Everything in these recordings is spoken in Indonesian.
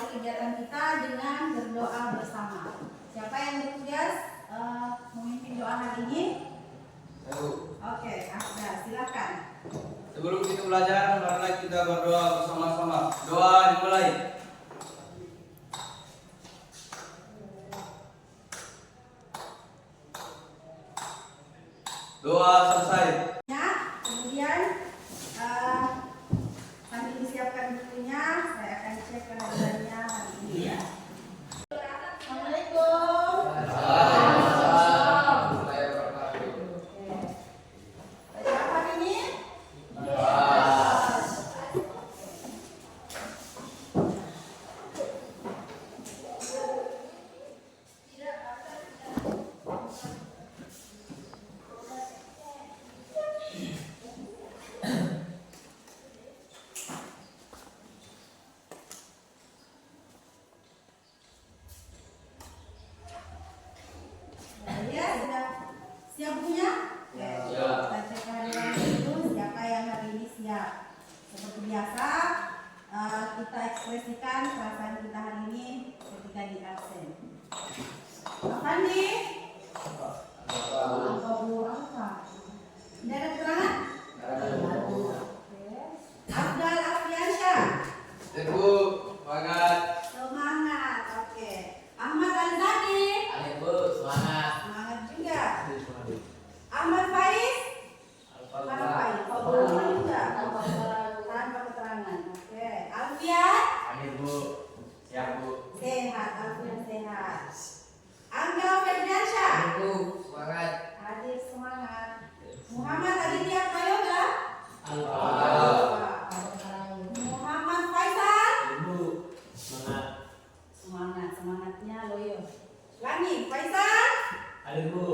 kegiatan kita dengan berdoa bersama. Siapa yang bertugas memimpin doa hari ini? Oke, Asda, silakan. Sebelum kita belajar, marilah kita berdoa bersama-sama. Doa dimulai. Doa selesai. Ya, kemudian sambil disiapkan bukunya, saya akan cek kehadirannya hari ini ya. Assalamualaikum. Baca apa hari ini? Ya, sudah siap punya? Ya. Baca kehadiran itu siapa yang hari ini siap. Seperti biasa, kita ekspresikan perasaan kita hari ini ketika di absen. Apa nih? Apa burung apa? Tidak ada keterangan? Oke. Abdal Afriansyah. Ibu, semangat. Semangat. Oke. Ahmad Al-Zaki. Ibu, semangat. Semangat juga. Ahmad Faiz. Mana Faiz? Oh, belum juga. Tanpa keterangan. Oke. Alfian. Ibu, siap Bu. Sehat. Alfian sehat. Angga Ferdiansyah. Ibu, semangat. Hadir semangat. Muhammad Aditya Prayoga. Muhammad Faisal. Ibu, semangat. Semangat. Semangatnya loyo. Lani Faisal. Ibu,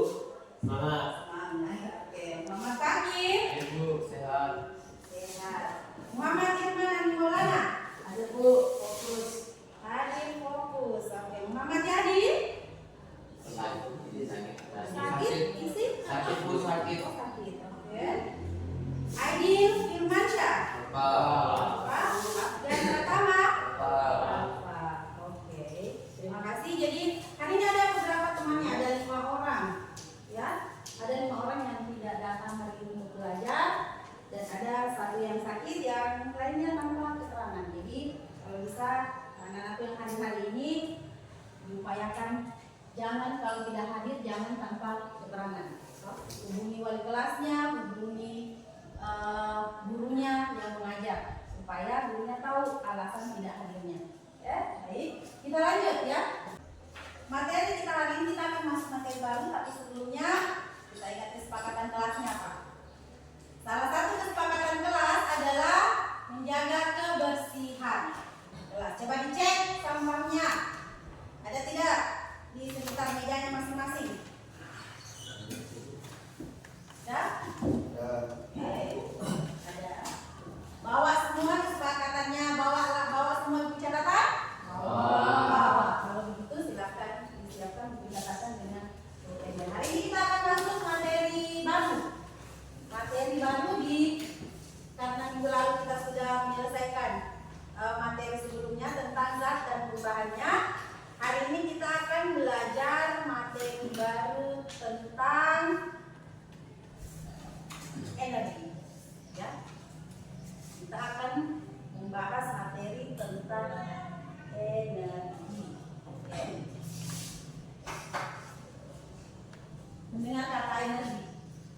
semangat. Semangat. Oke. Muhammad Kaki. Ibu, sehat. Sehat. Muhammad Irman Andi Maulana. Ada Bu, fokus. Hadir fokus. Oke. Muhammad Yadi. Sakit, isi? Sakit, Bu, sakit. Oh, sakit. Oke. Aidil Firmansyah. Pak. Dan pertama. Alfa. Oke. Terima kasih. Jadi hari ini ada beberapa temannya, ada 5 orang. Ya, ada 5 orang yang tidak datang hari ini untuk belajar. Dan ada 1 yang sakit, yang lainnya tanpa keterangan. Jadi kalau bisa anak-anak yang hadir hari ini diupayakan jangan, kalau tidak hadir jangan tanpa keterangan. Hubungi wali kelasnya, hubungi gurunya yang mengajar supaya gurunya tahu alasan tidak hadirnya. Ya, baik. Kita lanjut ya. Materi kita hari ini kita akan masuk materi baru, tapi sebelumnya kita ingat kesepakatan kelasnya apa? Salah satu kesepakatan kelas adalah menjaga kebersihan kelas. Coba dicek sampahnya. Ada tidak di sekitar mejanya masing-masing? Ya? Oke. Ada. Bawa semua kesepakatannya, bawa semua buku catatan? Bawa. Kalau begitu silakan disiapkan buku catatan dengan pulpen. Hari ini kita akan masuk materi baru. Materi baru karena minggu lalu kita sudah menyelesaikan materi sebelumnya tentang zat dan perubahannya. Hari ini kita akan belajar materi baru tentang energi. Ya. Kita akan membahas materi tentang energi. Oke. Mendengar kata energi.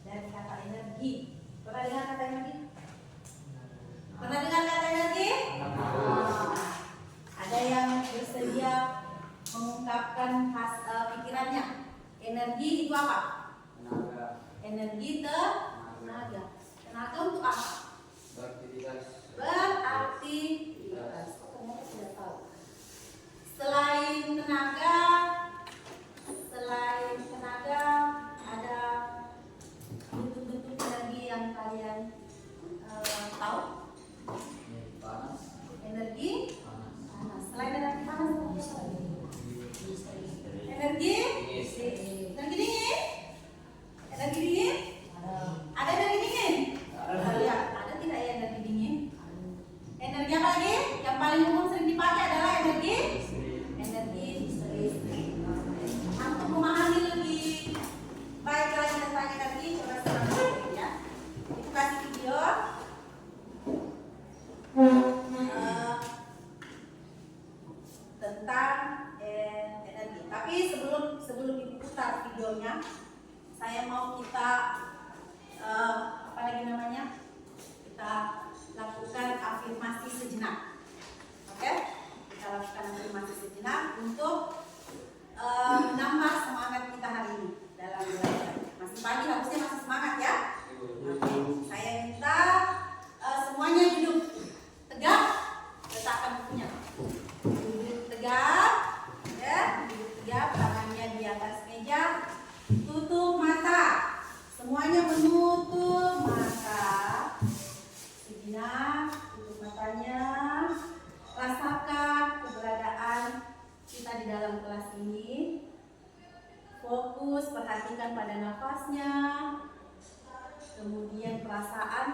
Dari kata energi. Pernah dengar kata energi? Pernah dengar kata energi? Ada yang bersedia mengungkapkan pikirannya. Energi itu apa? Tenaga. Energi tenaga. Tenaga untuk apa? Beraktivitas. Beraktivitas. Oh, ternyata sudah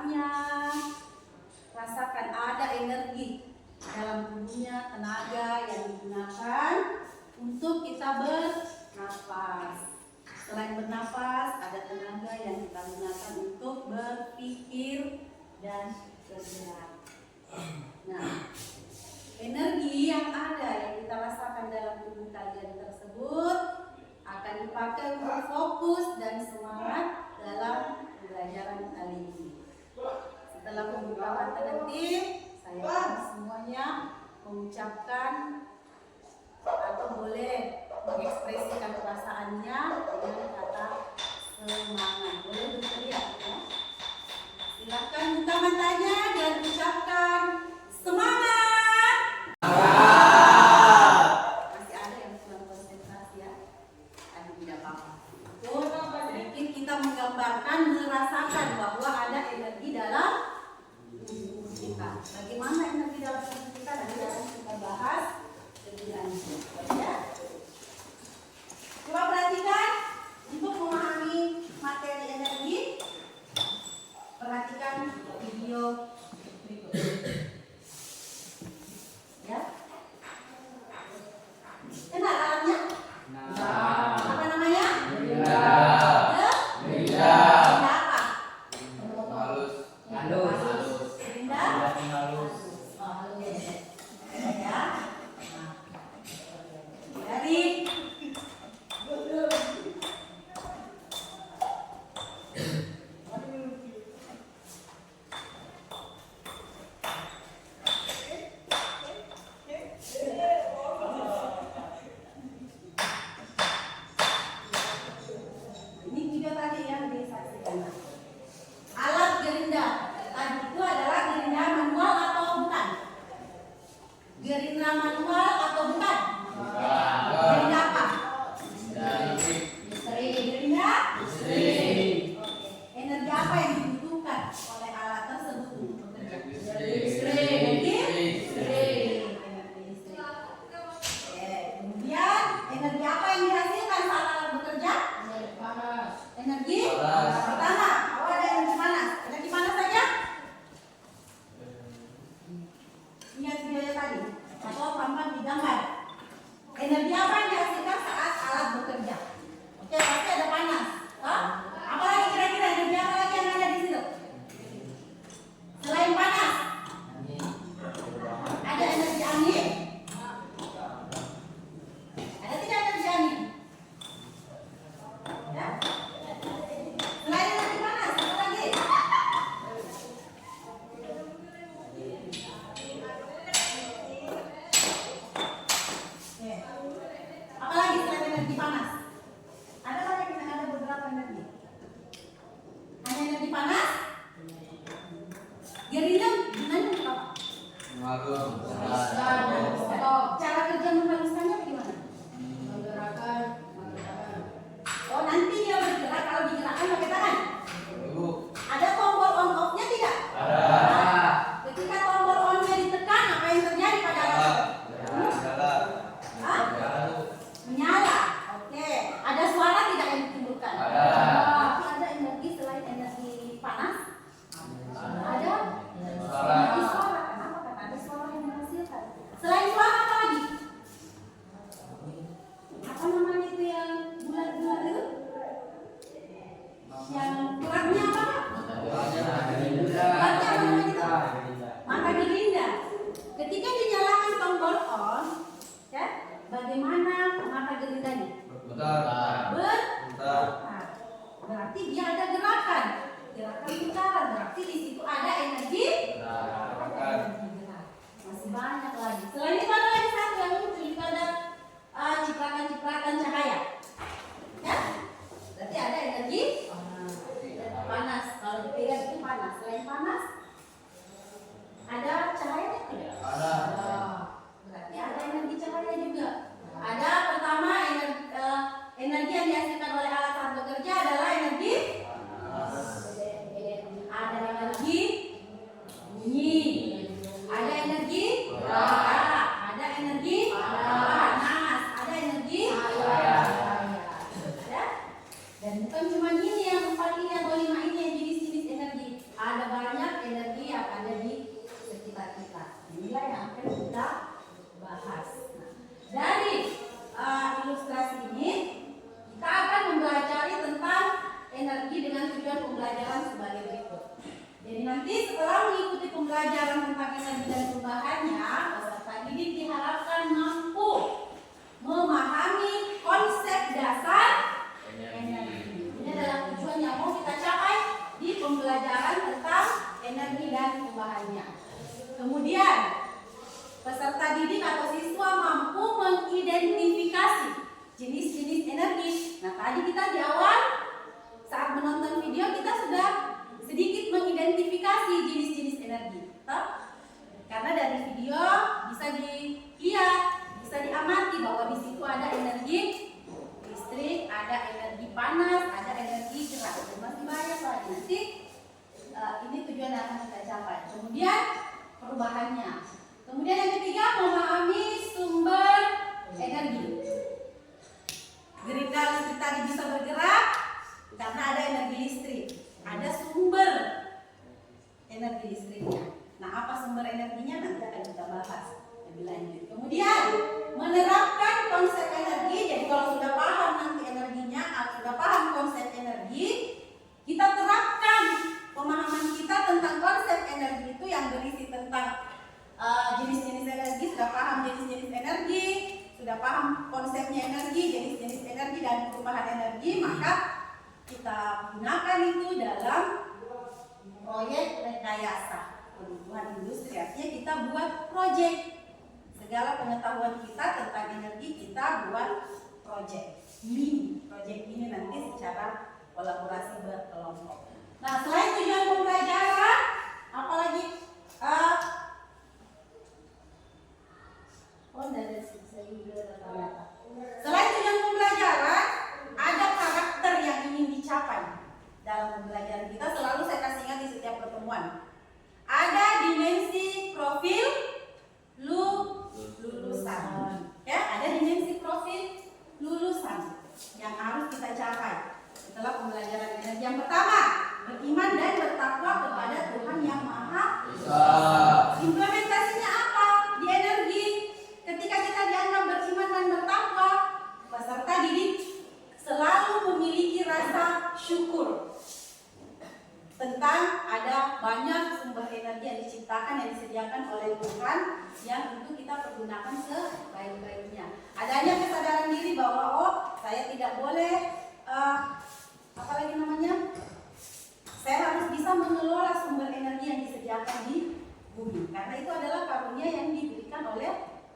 semangatnya. Rasakan ada energi dalam tubuhnya, tenaga yang digunakan untuk kita bernafas. Selain bernafas, ada tenaga yang kita gunakan untuk berpikir dan bergerak. Nah, energi yang ada yang kita rasakan dalam tubuh kalian tersebut akan dipakai untuk fokus dan semangat dalam pembelajaran kali ini. Setelah pembukaan tertib, saya akan semuanya mengucapkan atau boleh mengekspresikan perasaannya dengan kata semangat. Boleh berteriak ya. Silakan buka matanya dan ucapkan semangat. Masih ada yang kurang konsentrasi ya. Tadi tidak apa-apa. Sedikit kita menggambarkan, merasakan bahwa ada energi dalam tubuh kita. Bagaimana energi dalam tubuh kita nanti akan kita bahas lebih lanjut. Ya. Coba perhatikan untuk memahami materi energi. Perhatikan video berikut. Ya. Kenal alatnya? Apa namanya? Benda apa? Halus. Benda halus. Ya. Dari ini video tadi yang disaksikan. Alat gerinda tadi itu adalah gerinda manual atau bukan? Gerinda manual atau bukan? Gerinda apa? Gerinda listrik. Energi apa yang dibutuhkan oleh alat tersebut untuk bekerja? Energi listrik. Kemudian energi apa yang dihasilkan saat alat bekerja? Energi pertama. Oh, ada energi panas. Energi panas saja? Ingat videonya tadi atau tampak di gambar. Energi apa yang dihasilkan saat alat bekerja? Oke, pasti ada panas. Apa lagi kira-kira energi apa lagi yang ada di situ? Selain panas, ada energi angin. Ada tidak energi angin? Ya. Selain energi panas, apa lagi? Oke. Apa lagi selain energi panas? Ada lagi yang ada beberapa energi. Hanya energi panas? Gerinda gunanya untuk apa? Cara kerja menghaluskannya bagaimana? Oh, nanti dia bergerak kalau digerakkan pakai tangan. Ada tombol on off-nya tidak? Ketika tombol on-nya ditekan, apa yang terjadi pada alat? Menyala. Oke. Ada suara tidak yang ditimbulkan? Tapi ada energi selain energi panas? Ada energi suara. Kenapa? Karena ada suara yang dihasilkan. setelah mengikuti pembelajaran tentang energi dan perubahannya, peserta didik diharapkan mampu memahami konsep dasar energi. Ini adalah tujuan yang mau kita capai di pembelajaran tentang energi dan perubahannya. Kemudian, peserta didik atau siswa mampu mengidentifikasi jenis-jenis energi. Nah, tadi kita di awal saat menonton video kita sudah sedikit mengidentifikasi jenis-jenis energi. Karena dari video bisa dilihat, bisa diamati bahwa di situ ada energi listrik, ada energi panas, ada energi gerak. Masih banyak lagi. Nanti ini tujuan yang akan kita capai. Kemudian perubahannya. Kemudian yang ketiga, memahami sumber energi. Gerinda listrik tadi bisa bergerak karena ada energi listrik. Ada sumber energi listriknya. Nah, apa sumber energinya nanti akan kita bahas lebih lanjut. Kemudian menerapkan konsep energi. Jadi kalau sudah paham nanti energinya, atau sudah paham konsep energi, kita terapkan pemahaman kita tentang konsep energi itu yang berisi tentang jenis-jenis energi. Sudah paham jenis-jenis energi, sudah paham konsepnya energi, jenis-jenis energi dan perubahan energi, maka kita gunakan itu dalam proyek rekayasa kebutuhan industri. Artinya kita buat proyek. Segala pengetahuan kita tentang energi kita buat proyek. Proyek ini nanti secara kolaborasi berkelompok. Nah, selain tujuan pembelajaran, apalagi selain tujuan pembelajaran, ada karakter yang ingin dicapai dalam pembelajaran kita. Selalu saya kasih ingat di setiap pertemuan. Ada dimensi profil lulusan. Ya, ada dimensi profil lulusan yang harus kita capai setelah pembelajaran energi. Yang pertama, beriman dan bertakwa kepada Tuhan Yang Maha Esa. Implementasinya apa? Di energi. Ketika kita dianggap beriman dan bertakwa, peserta didik selalu memiliki rasa syukur tentang ada banyak sumber energi yang diciptakan, yang disediakan oleh Tuhan yang untuk kita pergunakan sebaik-baiknya. Adanya kesadaran diri bahwa saya tidak boleh saya harus bisa mengelola sumber energi yang disediakan di bumi, karena itu adalah karunia yang diberikan oleh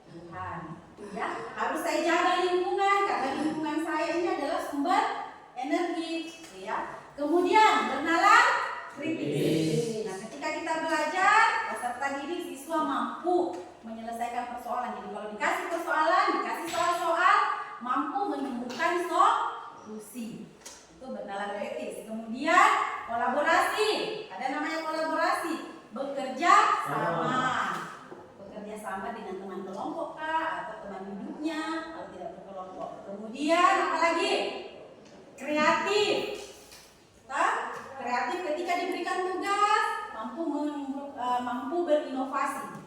Tuhan. Ya, harus saya jaga lingkungan karena lingkungan saya ini adalah sumber energi. Ya, kemudian bernalar kritis. Nah, ketika kita belajar, peserta didik siswa mampu menyelesaikan persoalan. Jadi kalau dikasih persoalan, dikasih soal-soal, mampu menemukan solusi. Itu bernalar kritis. Kemudian kolaborasi. Ada namanya kolaborasi. Bekerja sama. Bekerja sama dengan teman kelompok kah, atau teman duduknya, kalau tidak berkelompok. Kemudian apalagi? Kreatif. Kreatif ketika diberikan tugas, mampu berinovasi.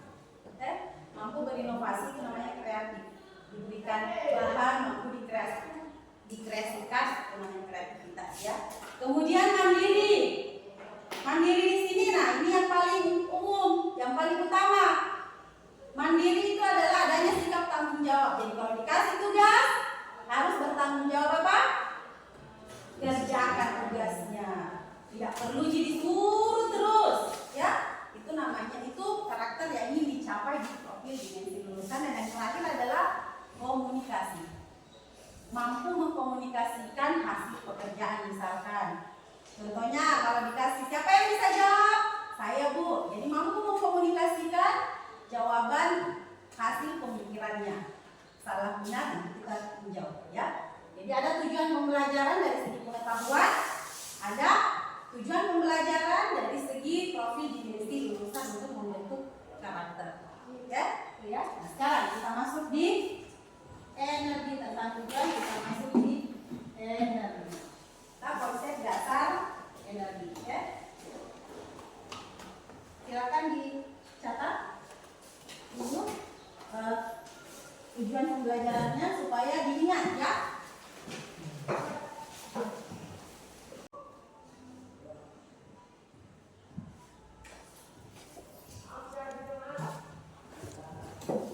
Mampu berinovasi itu namanya kreatif. Diberikan bahan, mampu dikreasikan, itu namanya kreativitas, ya. Kemudian mandiri. Mandiri di sini, nah ini yang paling umum, yang paling utama. Mandiri itu adalah adanya sikap tanggung jawab. Jadi kalau dikasih tugas, harus bertanggung jawab apa? Kerjakan tugasnya. Tidak perlu jadi suruh terus, ya. Itu namanya, itu karakter yang ingin dicapai di profil dimensi lulusan. Dan yang terakhir adalah komunikasi. Mampu mengkomunikasikan hasil pekerjaan, misalkan. Contohnya kalau dikasih, siapa yang bisa jawab? Saya, Bu. Jadi mampu mengkomunikasikan jawaban hasil pemikirannya. Salah benar nanti kita menjawab, ya. Jadi ada tujuan pembelajaran dari segi pengetahuan, ada tujuan pembelajaran dari segi profil dimensi lulusan untuk membentuk karakter. Ya, ya. Nah, sekarang kita masuk di energi. Tentang tujuan kita masuk di energi. Nah, konsep dasar energi, ya. Silakan dicatat dulu tujuan pembelajarannya supaya diingat, ya.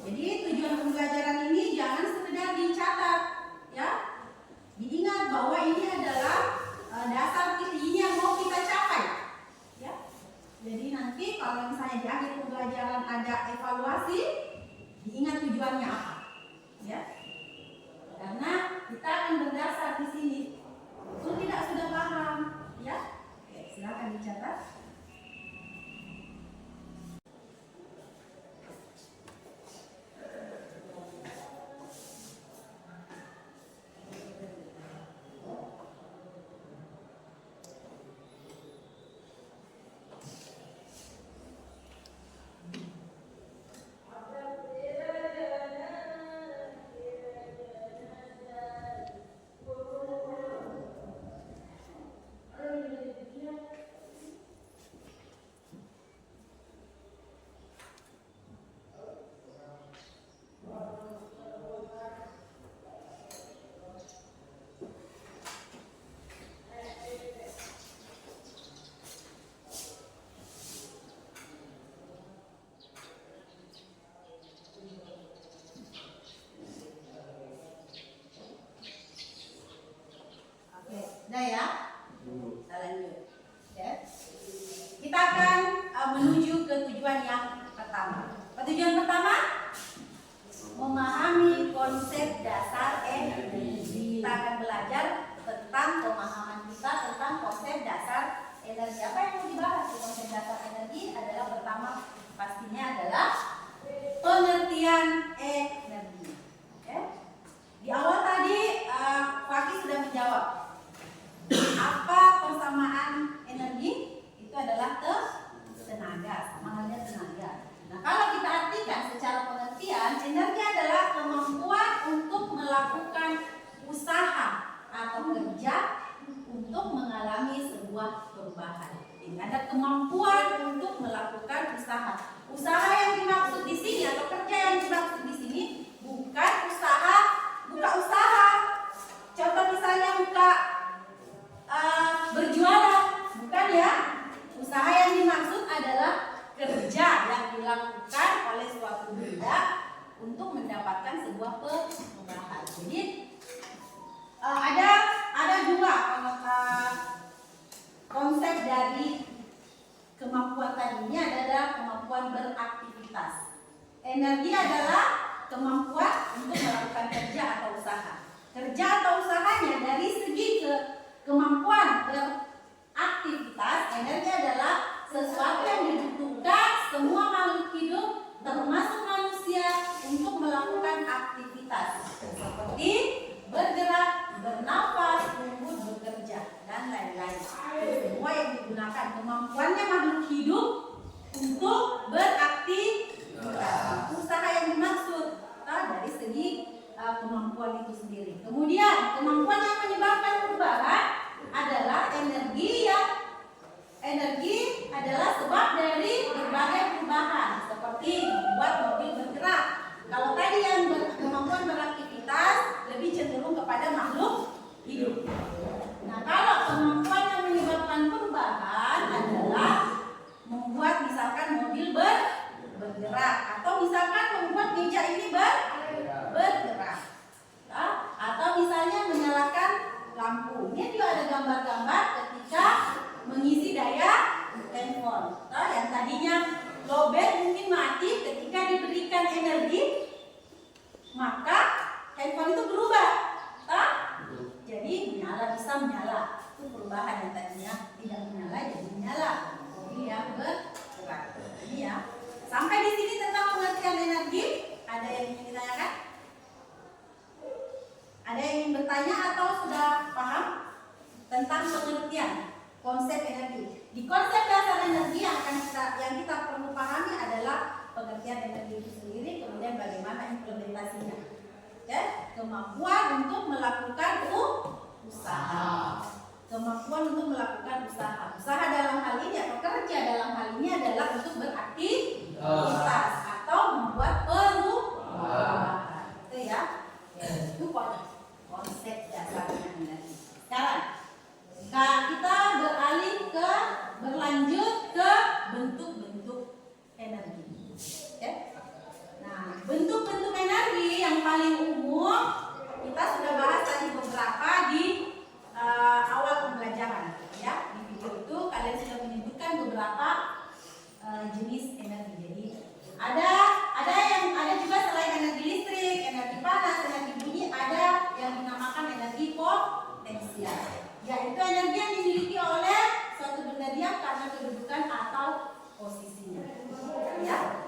Jadi tujuan pembelajaran ini jangan sekedar dicatat, ya. Diingat bahwa ini adalah dasar ini yang mau kita capai, ya. Jadi nanti kalau misalnya di akhir pembelajaran ada evaluasi, diingat tujuannya apa, ya. Karena kita akan berdasar di sini. Betul tidak sudah paham, ya? Oke, silakan dicatat. Udah ya, kita lanjut. Ya. Kita akan menuju ke tujuan yang pertama. Tujuan pertama, memahami konsep dasar energi. Kita akan belajar tentang pemahaman kita tentang konsep dasar energi. Apa yang mau dibahas di konsep dasar energi adalah pertama pastinya adalah pengertian energi. Oke. Di awal tadi Fakih sudah menjawab. Apa persamaan energi? Itu adalah tenaga, sama halnya tenaga. Nah, kalau kita artikan secara pengertian, energi adalah kemampuan untuk melakukan usaha atau kerja untuk mengalami sebuah perubahan. Jadi ada kemampuan untuk melakukan usaha. Usaha yang dimaksud di sini atau kerja yang dimaksud di sini bukan buka usaha. Contoh misalnya buka berjualan, bukan ya. Usaha yang dimaksud adalah kerja yang dilakukan oleh suatu benda untuk mendapatkan sebuah perubahan. Jadi ada dua konsep dari kemampuan tadi. Ini adalah kemampuan beraktivitas. Energi adalah kemampuan untuk melakukan kerja atau usaha. Kerja atau usahanya dari segi kemampuan beraktivitas, energi adalah sesuatu yang dibutuhkan semua makhluk hidup termasuk manusia untuk melakukan aktivitas seperti bergerak, bernafas, tumbuh, bekerja dan lain-lain. Semua yang digunakan kemampuannya makhluk hidup untuk beraktivitas. Usaha yang dimaksud dari segi kemampuan itu sendiri. Kemudian kemampuan yang menyebabkan perubahan adalah energi adalah sebab dari berbagai perubahan seperti membuat mobil bergerak. Kalau tadi yang kemampuan beraktivitas lebih cenderung kepada makhluk hidup. Nah, kalau kemampuan yang menyebabkan perubahan adalah membuat misalkan mobil bergerak atau misalkan membuat meja ini bergerak. Nah, atau misalnya menyalakan lampu. Ini juga ada gambar-gambar ketika mengisi daya handphone. Nah, yang tadinya lowbat mungkin mati, ketika diberikan energi maka handphone itu berubah. Nah, jadi bisa menyala. Itu perubahan yang tadinya tidak menyala jadi menyala. Mobil yang bergerak. Ini ya. Sampai di sini tentang pengertian energi. Ada yang ingin ditanyakan? Ada yang ingin bertanya atau sudah paham tentang pengertian konsep energi? Di konsep dasar energi yang kita perlu pahami adalah pengertian energi itu sendiri, kemudian bagaimana implementasinya. Ya, kemampuan untuk melakukan usaha. Kemampuan untuk melakukan usaha. Usaha dalam hal ini atau kerja dalam hal ini adalah untuk beraktivitas atau membuat perubahan. Itu ya. Itu konsep dasarnya energi. Sekarang kita berlanjut ke bentuk-bentuk energi. Nah, kita sudah bahas tadi beberapa di awal pembelajaran, ya. Di video itu kalian sudah menyebutkan beberapa jenis energi. Jadi ada juga selain energi listrik, energi panas, energi bunyi, ada yang dinamakan energi potensial. Yaitu energi yang dimiliki oleh suatu benda diam karena kedudukan atau posisinya. Ya.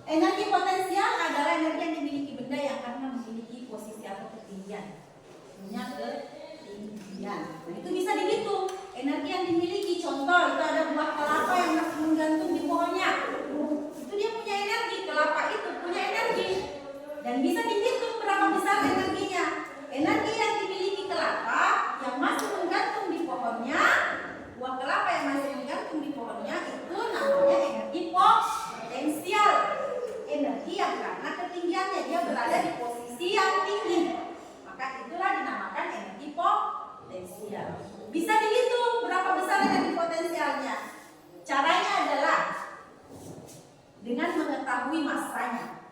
Energi potensial adalah energi yang dimiliki benda yang karena memiliki posisi atau ketinggian. Punya ketinggian. Nah, itu bisa dihitung. Energi yang dimiliki, contoh itu ada buah kelapa yang masih menggantung di pohonnya. Itu dia punya energi, kelapa itu punya energi. Dan bisa dihitung berapa besar energinya. Energi yang dimiliki kelapa yang masih menggantung di pohonnya, buah kelapa yang masih menggantung di pohonnya itu namanya energi potensial. Energi yang karena ketinggiannya dia berada di posisi yang tinggi, maka itulah dinamakan energi potensial. Bisa dihitung berapa besar energi potensialnya. Caranya adalah dengan mengetahui masanya,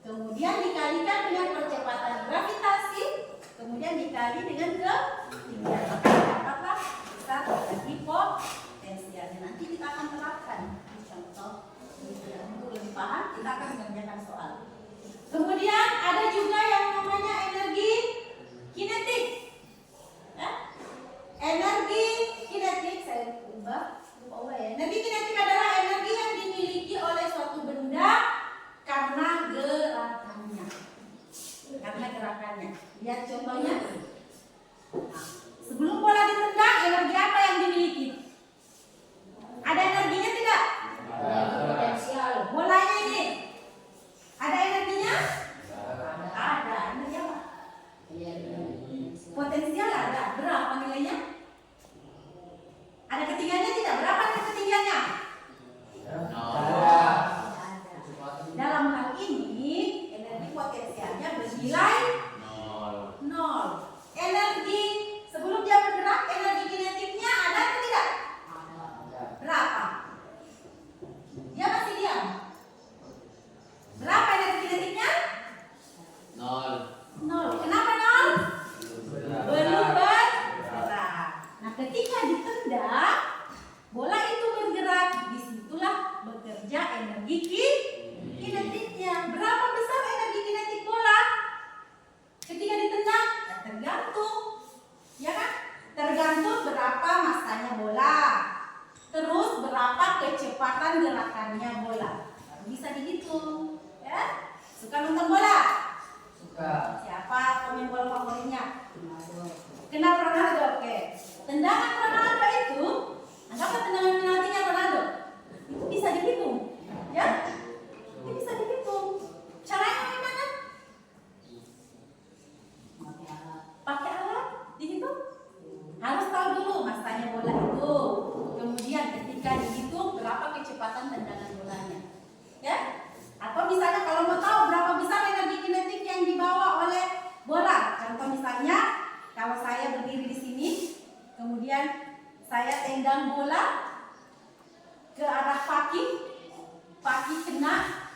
kemudian dikalikan dengan percepatan gravitasi, kemudian dikali dengan ketinggian, maka dapatlah besar energi potensialnya. Nanti kita akan terapkan di contoh. Untuk lebih paham, kita akan mengerjakan soal. Kemudian ada juga yang namanya energi kinetik. Ya? Energi kinetik, saya lupa ya. Energi kinetik adalah energi yang dimiliki oleh suatu benda karena gerakannya. Lihat contohnya. Sebelum bola ditendang, energi apa yang dimiliki? Ada energinya tidak? Potensial. Bolanya ini ada energinya? Ada. Energi apa? Potensial ada. Berapa nilainya? Ada ketinggiannya tidak? Berapa ketinggiannya? Dalam hal ini energi potensialnya bernilai 0. Energi sebelum dia bergerak, energi kinetiknya ada atau tidak? Berapa? Dia masih diam. Berapa energi kinetiknya? 0. Kenapa 0? Belum bergerak. Nah, ketika ditendang, bola itu bergerak. Disitulah bekerja energi kinetiknya. Berapa besar energi kinetik bola? Ketika ditendang, ya tergantung. Ya kan? Tergantung berapa masanya bola. Terus berapa kecepatan gerakannya bola. Baru bisa dihitung. Ya? Suka nonton bola? Suka. Siapa pemain bola favoritnya? Kenal Ronaldo? Oke. Tendangan Ronaldo itu, anggaplah tendangan penaltinya Ronaldo. Itu bisa dihitung. Ya? Itu bisa dihitung. Caranya gimana? Pakai alat dihitung. Harus tahu dulu masanya bola itu. Kemudian ketika dihitung berapa kecepatan tendangan bolanya. Ya? Atau misalnya kalau mau tahu berapa besar energi kinetik yang dibawa oleh bola. Contoh misalnya kalau saya berdiri di sini, kemudian saya tendang bola ke arah kaki kena,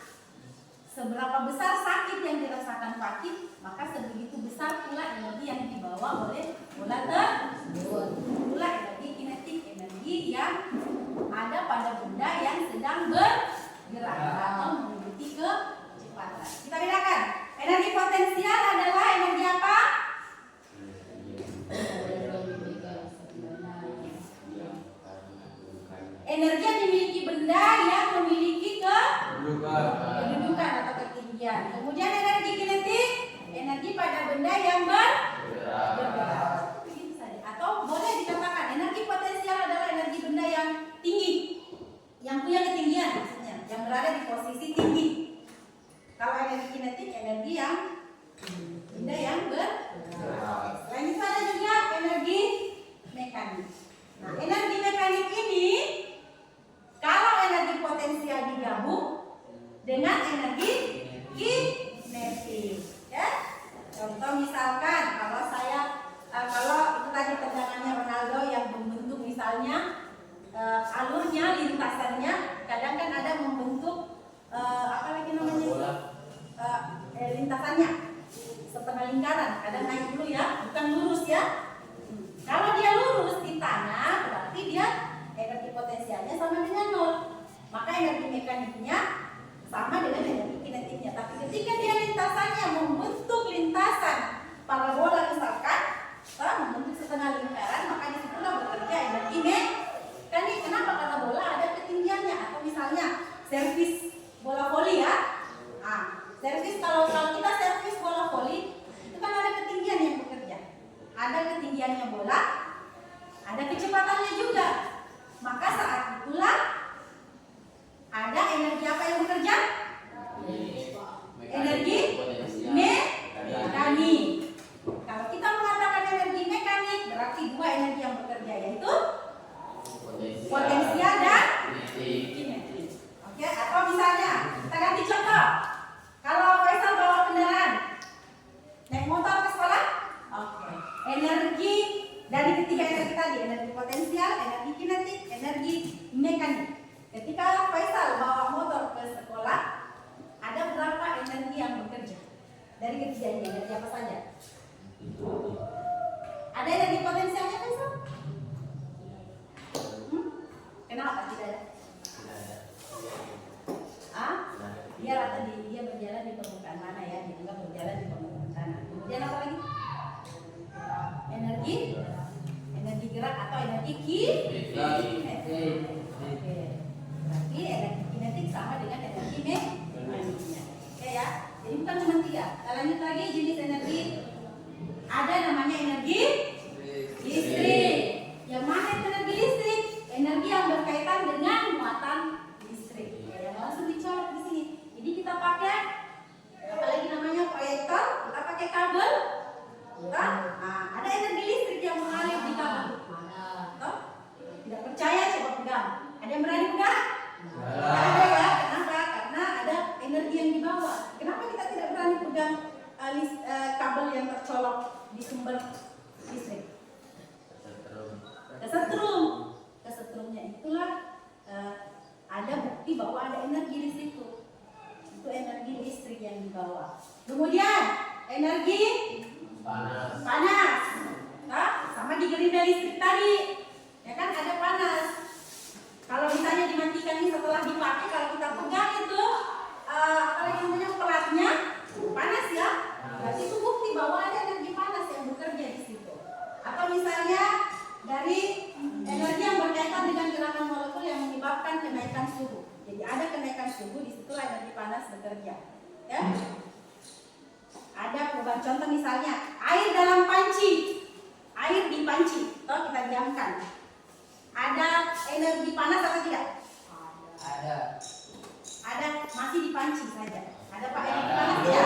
seberapa besar sakit yang dirasakan kaki, maka sebegitu besar pula energi yang dibawa oleh bola tersebut. Itulah energi kinetik, energi yang ada pada benda yang sedang bergerak atau memiliki kecepatan. Kita bedakan. Energi potensial adalah energi apa? Energi yang dimiliki benda yang memiliki kedudukan atau ketinggian. Kemudian energi kinetik, energi pada benda yang bergerak. Begitu saja. Atau boleh dikatakan energi potensial adalah energi benda yang tinggi, yang punya ketinggian maksudnya, yang berada di posisi tinggi. Kalau energi kinetik, energi yang benda yang bergerak. Selain itu ada juga energi mekanik. Nah, energi mekanik ini kalau energi potensial digabung dengan energi kinetik, ya. Contoh misalkan kalau itu tadi tendangannya Ronaldo yang membentuk misalnya alurnya, lintasannya, kadang kan ada membentuk apa lagi namanya? energi mekaniknya sama dengan energi kinetiknya. Tapi ketika dia lintasannya membentuk lintasan parabola misalkan, membentuk setengah lingkaran, maka disitulah bekerja energi mekanik. Kenapa? Karena bola ada ketinggiannya. Atau misalnya servis bola voli ya. Servis kalau kita servis bola voli itu kan ada ketinggian yang bekerja. Ada ketinggiannya bola, ada kecepatannya juga. Maka saat itulah ada energi apa yang bekerja? Energi mekanik. Kalau kita mengatakan energi mekanik, berarti dua energi yang bekerja, yaitu potensial dan kinetik. Oke, atau misalnya kita ganti contoh. Kalau Faisal bawa kendaraan, naik motor ke sekolah, oke. Energi dari ketiga energi tadi, energi potensial, energi kinetik, energi mekanik. Ketika Faisal bawa motor ke sekolah, ada berapa energi yang bekerja? Dari ketiga ini, energi apa saja? Ada energi potensialnya Faisal? Kenapa tidak ada? Dia berjalan di permukaan mana ya? Dianggap berjalan di permukaan tanah. Kemudian apa lagi? Energi gerak atau energi kinetik. Oke. Berarti energi kinetik sama dengan energi mekaniknya. Oke ya. Jadi bukan cuma tiga. Kita lanjut lagi jenis energi. Ada namanya energi listrik. Yang mana itu energi listrik? Energi yang berkaitan dengan muatan listrik. Yang langsung dicolok di sini. Jadi kita pakai apalagi namanya proyektor, kita pakai kabel. Ada energi listrik yang mengalir di kabel. Tidak percaya, coba pegang. Ada yang berani pegang? Ada ya. Kenapa? Karena ada energi yang dibawa. Kenapa kita tidak berani pegang kabel yang tercolok di sumber listrik? Kesetrumnya itulah ada bukti bahwa ada energi di situ. Itu energi listrik yang dibawa. Kemudian energi panas. Sama di gerinda listrik tadi. Ya kan ada panas. Kalau misalnya dimatikan ini setelah dipakai, kalau kita pegang itu apalagi namanya pelatnya panas ya. Berarti itu bukti bahwa ada energi panas yang bekerja di situ. Atau misalnya dari energi yang berkaitan dengan gerakan molekul yang menyebabkan kenaikan suhu. Jadi ada kenaikan suhu, disitulah energi panas bekerja. Ya. Ada perubahan contoh misalnya air dalam panci, air di panci, atau kita diamkan. Ada energi panas atau tidak? Ada, masih di panci saja. Ada Pak energi panas tidak?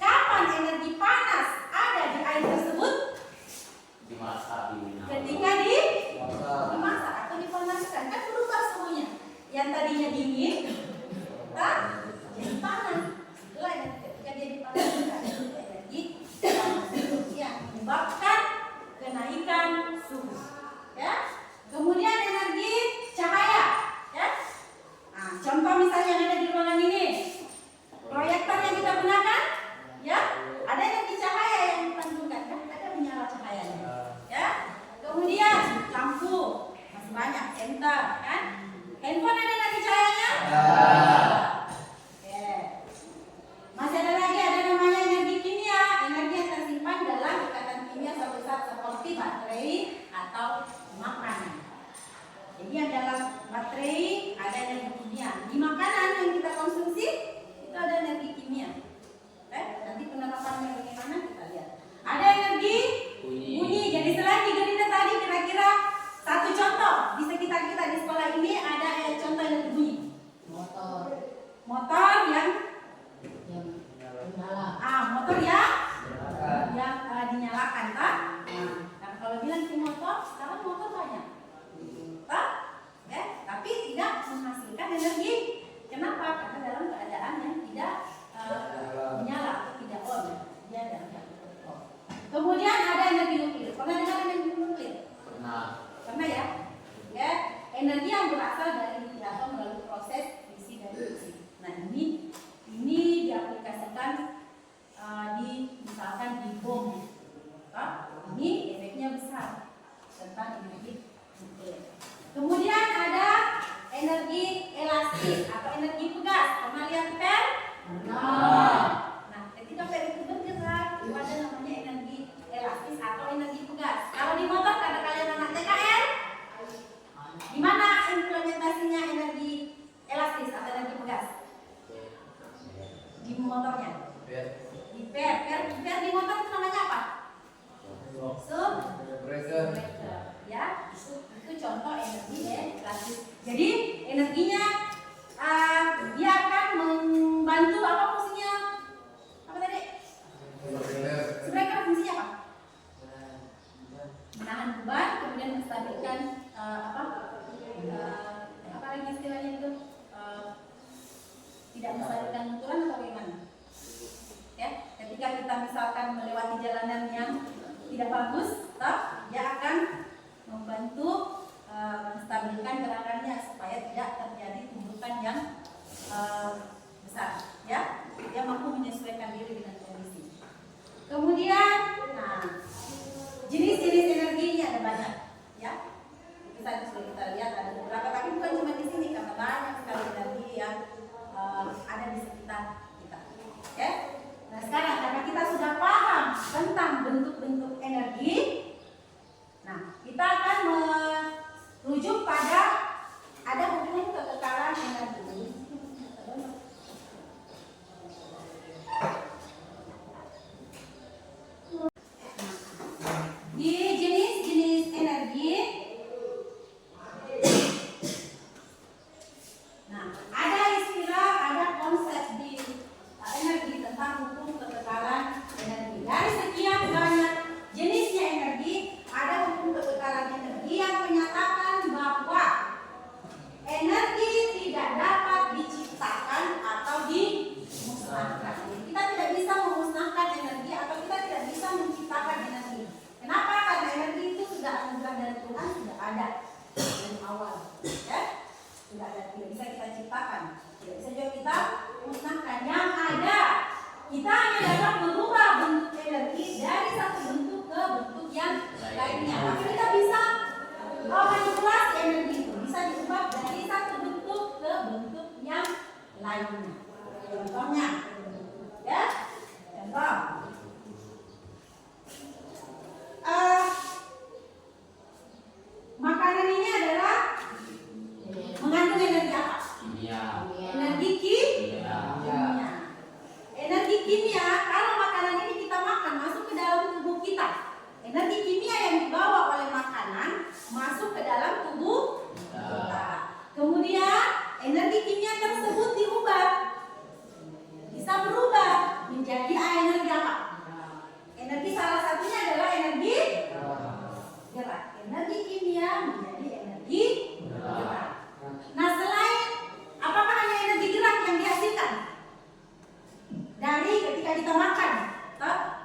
Kapan energi panas ada di air tersebut? Ketika dimasak atau dipanaskan, kan berubah suhunya. Yang tadinya dingin, jadi panas. Itulah ketika dia dipanaskan, energi panas yang menyebabkan kenaikan suhu. Ya. Kemudian energi cahaya. Ya. Contoh misalnya yang ada di ruangan ini, proyektor yang kita gunakan, ya, ada energi cahaya yang dipantulkan, kan? Ada menyala cahayanya. Ya. Kemudian lampu masih banyak, senter, kan? Handphone ada energi cahayanya? Oke. Masih ada lagi, ada namanya energi kimia, energi yang tersimpan dalam ikatan kimia suatu zat seperti baterai atau makanan. Jadi yang dalam baterai ada energi kimia. Di makanan yang kita konsumsi itu ada energi kimia. Nanti penerapannya bagaimana kita lihat. Ada energi bunyi. Jadi selain tiga gerinda tadi, kira-kira satu contoh di sekitar kita di sekolah ini ada contoh energi bunyi. Motor yang menyala. Motor yang dinyalakan, tak? Nah, kalau bilang si motor, sekarang motor banyak, tak? Tapi tidak menghasilkan energi. Kenapa? Karena dalam keadaan yang tidak menyala atau tidak on, dia dalam keadaan on. Kemudian ada energi nuklir. Pernah dengar energi nuklir? Pernah ya? Ya, energi yang berasal dari atau melalui proses fisi dan fusi. Nah, ini diaplikasikan misalkan di bom. Ini efeknya besar tentang energi nuklir. Kemudian ada energi elastis atau energi pegas. Pernah lihat per? Nah. Nah, ketika per itu bergerak, itu ada namanya energi elastis atau energi pegas. Kalau di motor kata kalian anak TKN, gimana implementasinya energi elastis atau energi pegas? Di motornya? Di per di motor itu namanya apa? Breaker. Ya, itu contoh energi elastis. Jadi energinya dia akan membantu apa fungsinya? Apa tadi? Breaker fungsinya apa? Menahan beban, kemudian menstabilkan apa lagi istilahnya itu? Tidak menstabilkan benturan atau bagaimana? Ya, ketika kita misalkan melewati jalanan yang tidak bagus, dia akan membantu menstabilkan gerakannya supaya tidak terjadi tumbukan yang besar. Ya, dia mampu menyesuaikan diri dengan kondisi. Kemudian, jenis-jenis energi ini ada banyak. Ya, itu saja sudah kita lihat ada beberapa, tapi bukan cuma di sini karena banyak sekali energi yang ada di sekitar kita. Oke? Nah sekarang karena kita sudah paham tentang bentuk-bentuk energi, nah kita akan merujuk pada ada hubungan kekekalan energi. Di jenis-jenis energi, nah ada istilah, ada konsep di energi tentang hukum kekekalan energi. Dari sekian banyak jenisnya energi, ada hukum kekekalan energi yang menyatakan bahwa energi tidak dapat diciptakan atau dimusnahkan. Jadi kita tidak bisa memusnahkan energi atau kita tidak bisa menciptakan energi. Kenapa? Karena energi itu sudah anugerah dari Tuhan, sudah ada dari awal. Ya? Sudah ada, tidak bisa kita ciptakan, tidak bisa juga kita musnahkan. Yang ada, kita hanya dapat merubah bentuk energi dari satu bentuk ke bentuk yang lainnya. Tapi kita bisa manipulasi energi itu, bisa diubah dari satu bentuk ke bentuk yang lainnya. Contohnya, ya, contoh. Makanan ini adalah mengandung energi apa? Energi kimia. Energi kimia, kalau makanan ini kita makan masuk ke dalam tubuh kita. Energi kimia yang dibawa oleh makanan masuk ke dalam tubuh kita. Kemudian energi kimia tersebut diubah, bisa berubah menjadi energi apa? Energi salah satunya adalah energi gerak. Energi kimia menjadi energi gerak. Nah selain apakah hanya energi gerak yang dihasilkan dari ketika kita makan?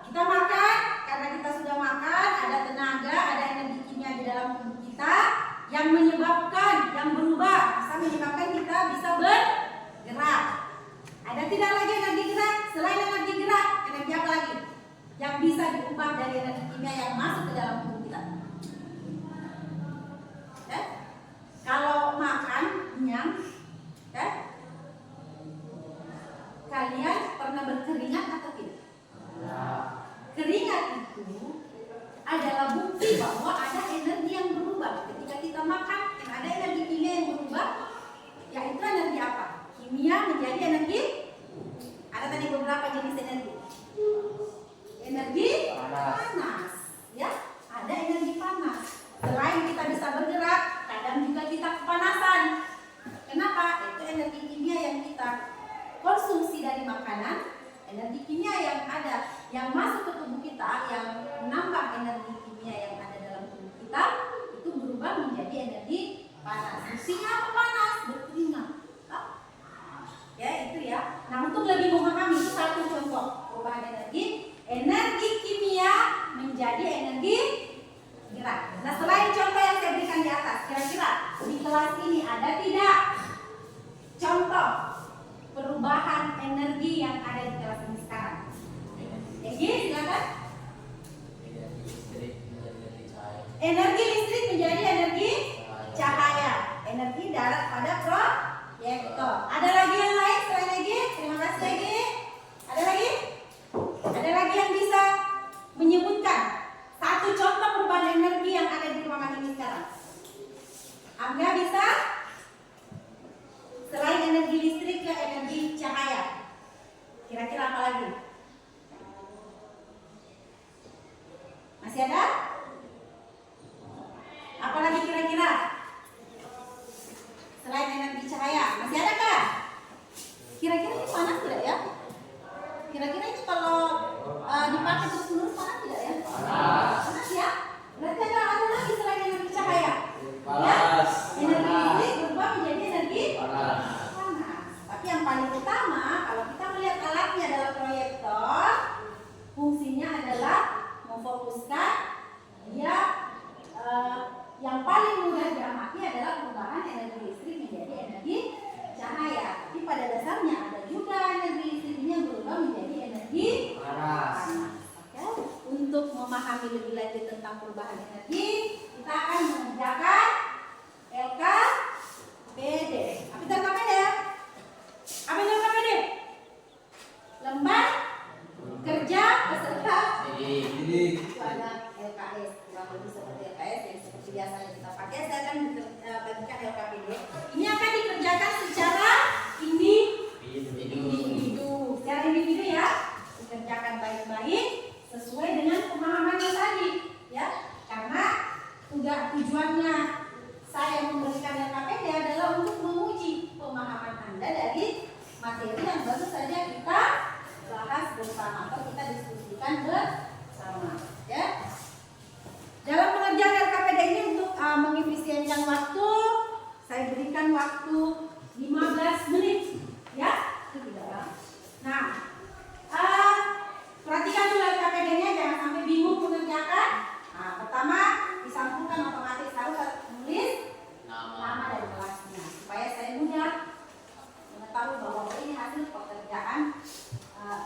Kita makan, karena kita sudah makan, ada tenaga, ada energi kimia di dalam tubuh kita yang menyebabkan, yang berubah, bisa menyebabkan kita bisa bergerak. Ada tidak lagi energi gerak? Selain energi gerak, energi apa lagi yang bisa diubah dari energi kimia yang masuk ke dalam tubuh kita? Kalau makan kenyang, kalian pernah berkeringat atau tidak? Keringat itu adalah bukti bahwa ada energi yang berubah. Ketika kita makan, yang ada energi kimia yang berubah, yaitu energi apa? Kimia menjadi energi. Ada tadi beberapa jenis energi. Energi panas, ya, ada energi panas. Selain kita bisa bergerak, kadang juga kita kepanasan. Kenapa? Itu energi kimia yang kita konsumsi dari makanan, energi kimia yang ada, yang masuk ke tubuh kita, yang menambah energi kimia yang ada dalam tubuh kita, itu berubah menjadi energi panas. Fungsinya apa panas? Berkeringat. Ya itu ya. Nah untuk lebih memahami satu contoh perubahan energi, energi kimia menjadi energi gerak. Nah selain contoh yang saya berikan di atas, kira-kira di kelas ini ada tidak contoh perubahan energi yang ada di kelas ini sekarang? Egi, silakan. Energi listrik menjadi energi cahaya. Energi darat pada proyektor. perubahan energi, kita akan mengerjakan LKPD. Apa itu LKPD? Apa itu LKPD? Lembar kerja peserta didik. Itu ada LKS, kurang lebih seperti LKS yang seperti biasanya kita pakai. Saya akan bagikan LKPD. Ini akan dikerjakan secara individu. Secara individu ya, dikerjakan baik-baik sesuai dengan pemahamannya tadi, ya. Karena tujuannya saya memberikan LKPD adalah untuk menguji pemahaman Anda dari materi yang baru saja kita bahas bersama atau kita diskusikan bersama, ya. Dalam pengerjaan LKPD ini untuk mengefisienkan waktu, saya berikan waktu 15 menit, ya. Itu tidak lama. Nah, perhatikan dulu LKPD-nya, jangan sampai bingung mengerjakan. Nah, pertama disampulkan otomatis harus menulis nama dan kelasnya supaya saya mudah mengetahui bahwa ini hasil pekerjaan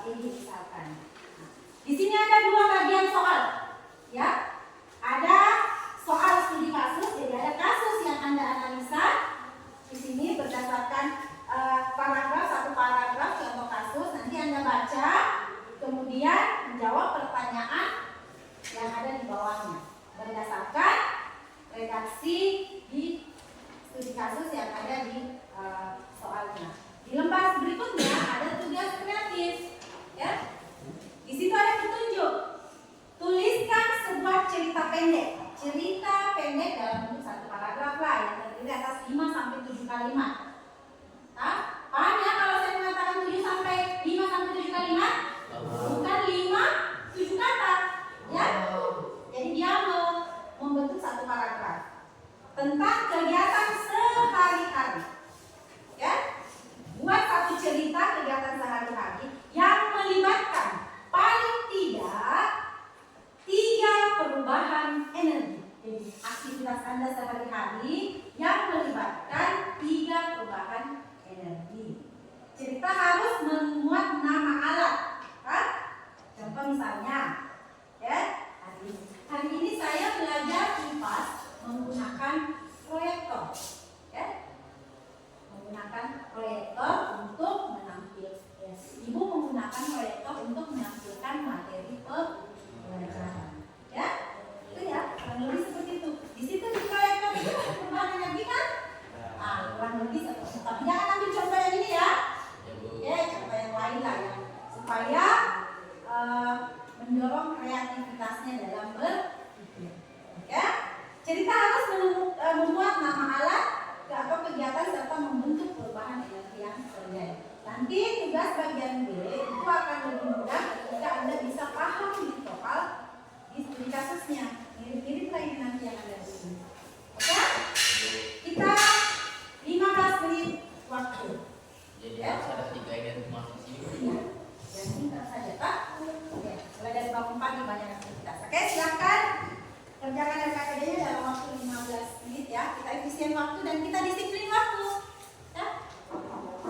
ini misalkan. Nah, di sini ada dua bagian soal, ya. Ada soal studi kasus, jadi ada kasus yang Anda analisa di sini berdasarkan satu paragraf contoh kasus. Nanti Anda baca, kemudian menjawab pertanyaan yang ada di bawahnya berdasarkan redaksi di studi kasus yang ada di soalnya. Di lembar berikutnya ada tugas kreatif, ya. Di situ ada petunjuk. Tuliskan sebuah cerita pendek dalam bentuk satu paragraf lah yang terdiri atas 5 sampai 7 kalimat. Nah, paham ya kalau saya mengatakan 5 sampai 7 kalimat? Bukan 5, 7 kata, ya. Jadi dia membentuk satu paragraf tentang kegiatan sehari-hari, ya. Buat satu cerita kegiatan sehari-hari yang melibatkan paling tidak 3 perubahan energi. Jadi aktivitas Anda sehari-hari yang melibatkan 3 perubahan energi. Cerita harus memuat nama alat, kan? Contoh misalnya, ya, hari ini saya belajar kipas menggunakan proyektor, ya, menggunakan proyektor untuk menampilkan. Ibu menggunakan proyektor untuk menampilkan materi pelajaran, ya. Itu ya, kurang lebih seperti itu. Di situ di proyektor itu ada perubahan energi kan? Kurang lebih seperti itu. Tapi jangan ambil contoh yang ini ya. Ya, contoh yang lain lah ya, supaya mendorong kreativitasnya dalam berpikir. Ya, cerita harus membuat nama alat atau kegiatan serta membentuk perubahan energi yang terjadi. Nanti tugas bagian B itu akan lebih mudah ketika Anda bisa paham di soal di studi kasusnya. Mirip-mirip lah ini nanti yang ada di sini. Oke? Kita 15 menit waktu. Jadi harus ada 3 identifikasi. Iya. Dan singkat saja, Pak. Oke, mulai dari bab 4 di banyak aktivitas. Oke, silakan kerjakan LKPD-nya dalam waktu 15 menit ya. Kita efisien waktu dan kita disiplin waktu. Ya.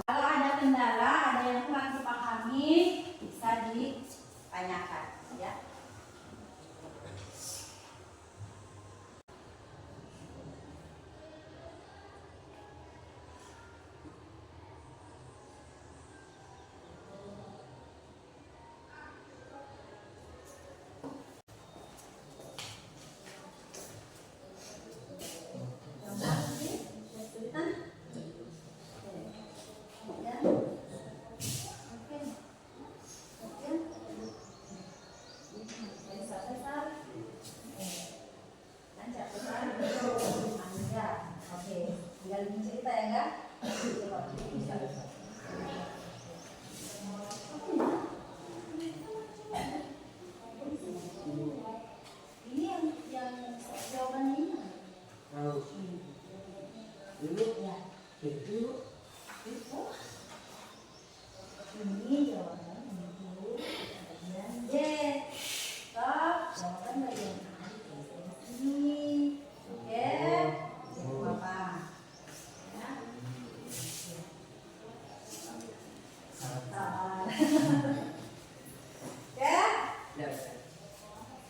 Kalau ada kendala, ada yang kurang dipahami, bisa ditanyakan, ya.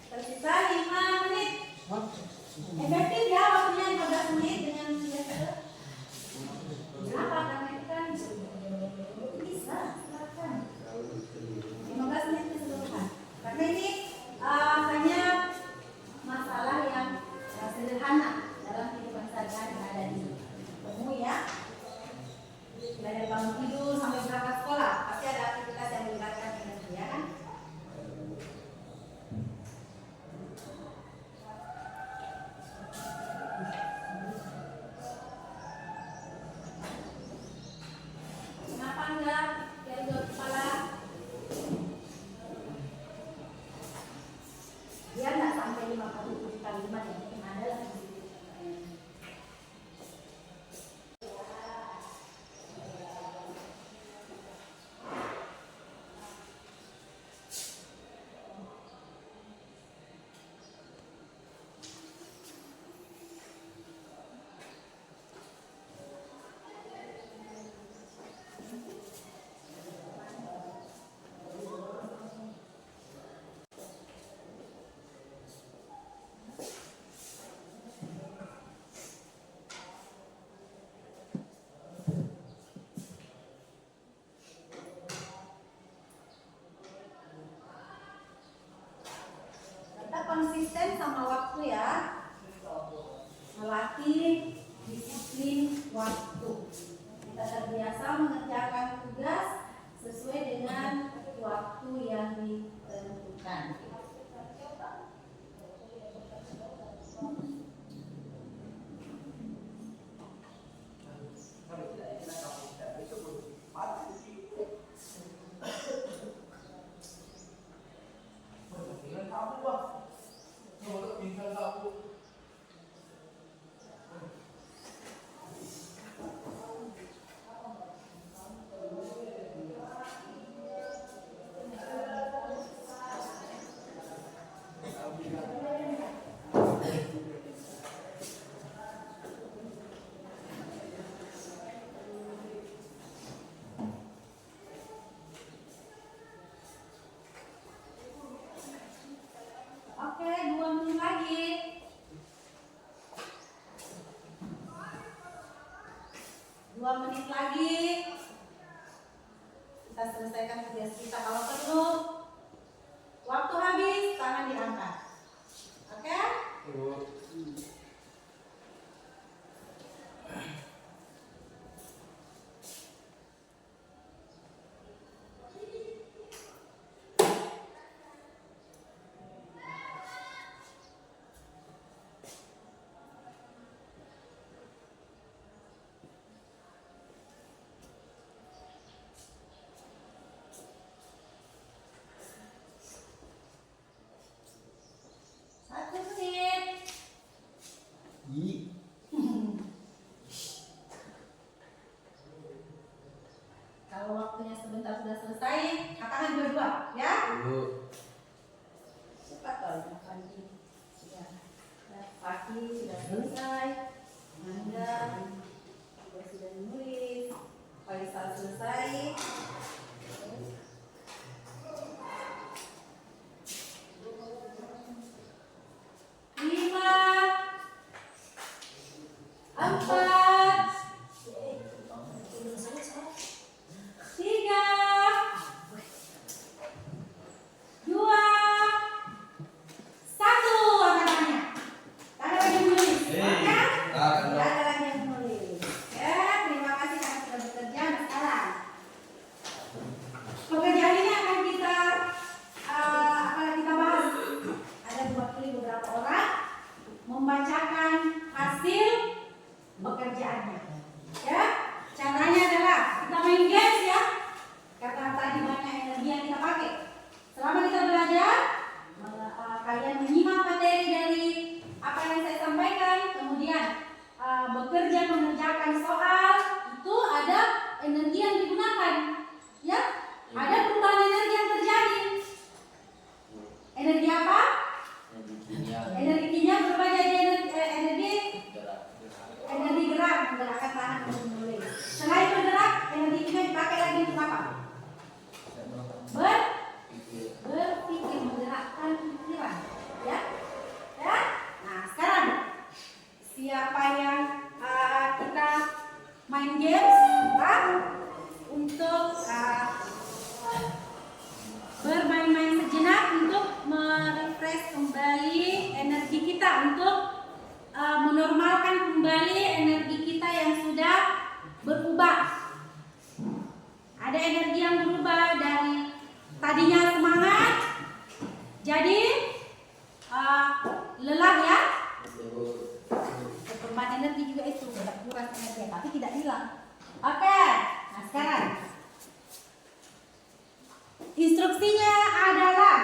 Tersisa 5 menit. waktu. Kita terbiasa mengerjakan tugas sesuai dengan waktu yang ditentukan. Oke, 2 menit lagi. 2 menit lagi. Kita selesaikan tugas kita. Kalau perlu waktu habis, tangan diangkat. Oke? Kalau waktunya sebentar sudah selesai, katakan dua-dua, ya? Cepat kalau pagi sudah, pagi sudah selesai, Anda juga sudah menulis, Faisal selesai. Pekerjaan ini akan kita bahas. Ada mewakili beberapa orang membacakan hasil pekerjaannya. Ya, caranya adalah kita main games ya. Karena tadi banyak energi yang kita pakai. Selama kita belajar, kalian menyimak materi dari apa yang saya sampaikan, kemudian bekerja mengerjakan soal, itu ada energi yang digunakan. Ya, ada perubahan energi yang terjadi. Energi apa? Energi kimia berubah jadi energi gerak, menggerakkan tangan untuk menulis. Selain bergerak, energi kimia dipakai lagi untuk apa? Berpikir, menggerakkan pikiran. Ya, ya. Nah, sekarang siapa yang kita main games untuk bermain-main sejenak untuk merefresh kembali energi kita, untuk menormalkan kembali energi kita yang sudah berubah. Ada energi yang berubah dari tadinya semangat jadi lelah ya. Perubahan energi juga itu berkuras energi, tapi tidak hilang. Oke, nah sekarang instruksinya adalah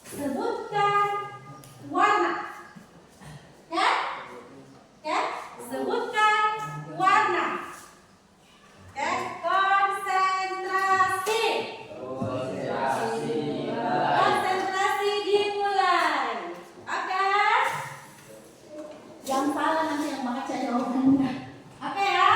sebutkan warna. Ya? Ya? Sebutkan warna. Ya? Konsentrasi. Konsentrasi dimulai. Oke? Yang salah nanti yang baca jawabannya. Oke ya?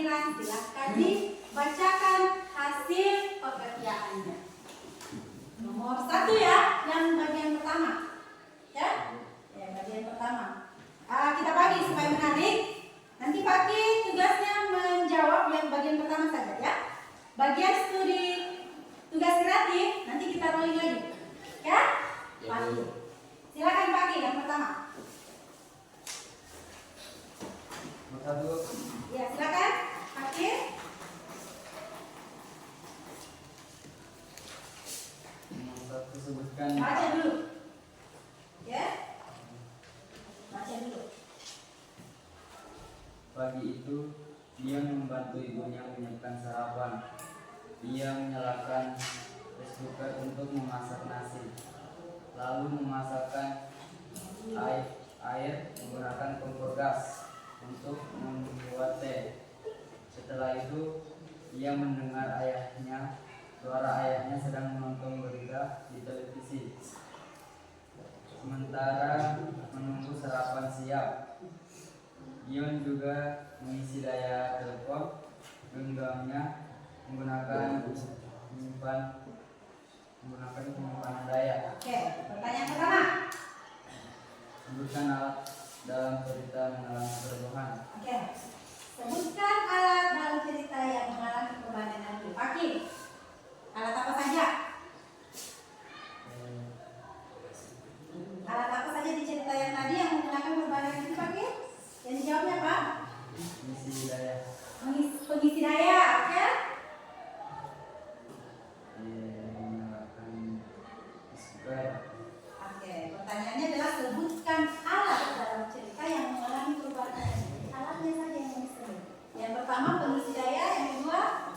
giliran silakan dibacakan hasil pekerjaannya. Nomor 1 ya, yang bagian pertama. Ya, bagian pertama. Kita bagi supaya menarik. Nanti Paki tugasnya menjawab yang bagian pertama saja ya. Bagian studi tugas kreatif nanti kita rolling lagi. Ya? Paki. Silakan Paki yang pertama. Ya, silakan Paki. Sebutkan. Baca dulu. Ya? Baca dulu. Pagi itu dia membantu ibunya menyiapkan sarapan. Dia menyalakan rice cooker untuk memasak nasi, lalu memasakkan air menggunakan kompor gas untuk membuat teh. Setelah itu ia mendengar suara ayahnya sedang menonton berita di televisi. Sementara menunggu sarapan siap, Dion juga mengisi daya telepon genggamnya menggunakan penyimpanan daya. Oke, pertanyaan pertama. Sebutkan alat dalam cerita mengalami perubahan. Oke. Sebutkan alat dalam cerita yang mengalami perubahan energi. Paki. Alat apa saja? Alat apa saja di cerita yang tadi yang menggunakan perubahan energi, Paki? Yang dijawabnya apa? Mengisi daya. Pengisi daya, oke? Menyalakan speaker. Oke, pertanyaannya adalah sebutkan alat dalam cerita yang mengalami perubahan energi. Alatnya saja yang disebut. Yang pertama pengisi daya, yang kedua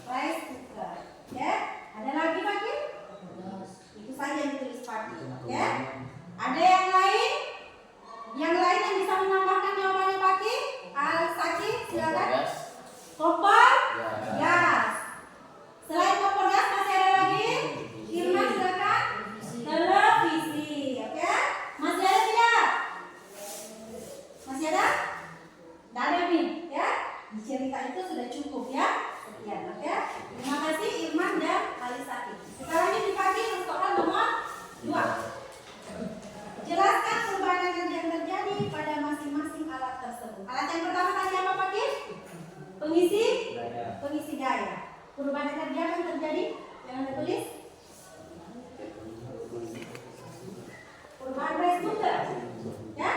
rice cooker. Ya, ada lagi Paki? Itu saja yang ditulis Paki. Ya, ada yang lain? Yang lain yang bisa menambahkan jawabannya Paki? Saki, silakan. Kompor gas. Selain kompor gas masih ada lagi? Irma silakan. Televisi, oke? Masih ada tidak? Masih ada? Tidak ada Min, ya? Di cerita itu sudah cukup ya. Sekian, oke? Terima kasih Irman dan Alisati. Kita lanjut di pagi soal nomor 2. Jelaskan perubahan energi yang terjadi pada masing-masing alat tersebut. Alat yang pertama tadi apa Paki? Pengisi daya. Perubahan energi apa yang terjadi? Yang Anda tulis? Perubahan rice cooker. Ya?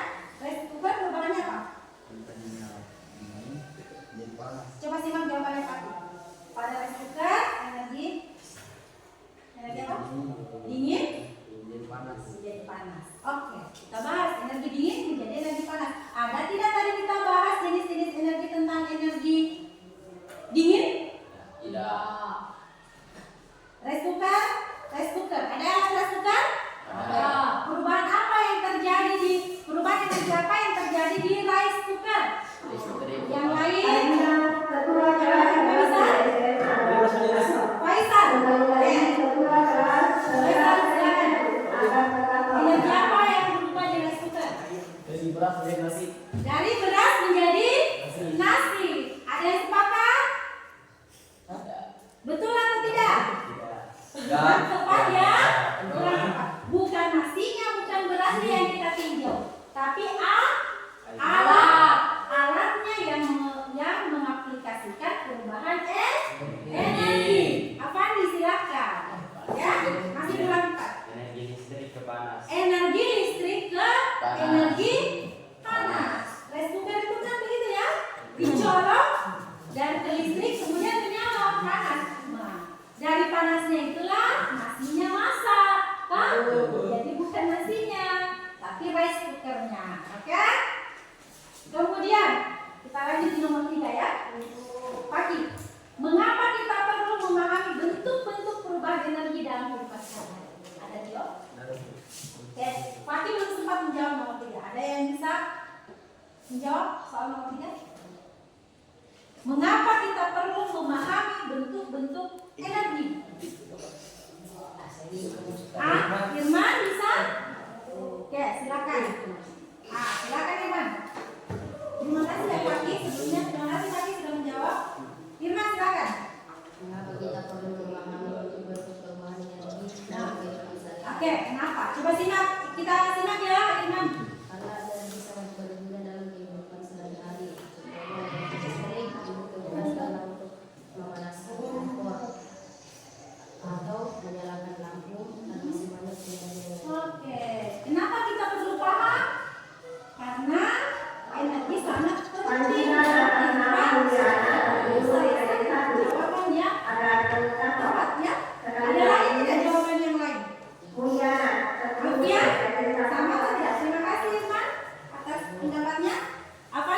Rice cooker perubahannya apa? Coba simak jawabannya Paki. Pada rice cooker energi apa? Dingin menjadi panas. Oke, kita bahas energi dingin menjadi energi panas. Ada tidak tadi kita bahas jenis-jenis energi tentang energi dingin? Tidak. Rice cooker. Ada yang rice cooker? Ada. Perubahan apa yang terjadi di rice cooker? Yang lain? Faisal. Energi apa yang berubah di rice cooker? Dari beras menjadi nasi. Ada yang sepakat? Betul atau tidak? Bukan tepat ya. Bukan nasinya, bukan berasnya yang kita tinjau, tapi alatnya yang mengaplikasikan perubahan energi. Afandi silakan. Ya, masih dilanjutkan. Energi listrik ke panas. Energi listrik ke energi panas. Rice cooker itu kan begitu ya, dicolok dan ke listrik kemudian menyala panas. Nah, dari panasnya itulah nasinya masak, kan? Jadi bukan nasinya, tapi rice cookernya, oke? Kemudian kita lanjut di nomor 3 ya. Pagi. Mengapa kita perlu memahami bentuk-bentuk perubahan energi dalam kehidupan sehari-hari? Ada Dio? Oke, Pagi belum sempat menjawab nomor 3. Ada yang bisa menjawab soal nomor 3? Mengapa kita perlu memahami bentuk-bentuk energi? Irman bisa? Oke, silakan. Silakan Irman. Terima kasih ya Pagi. Sebelumnya terima kasih Pagi sudah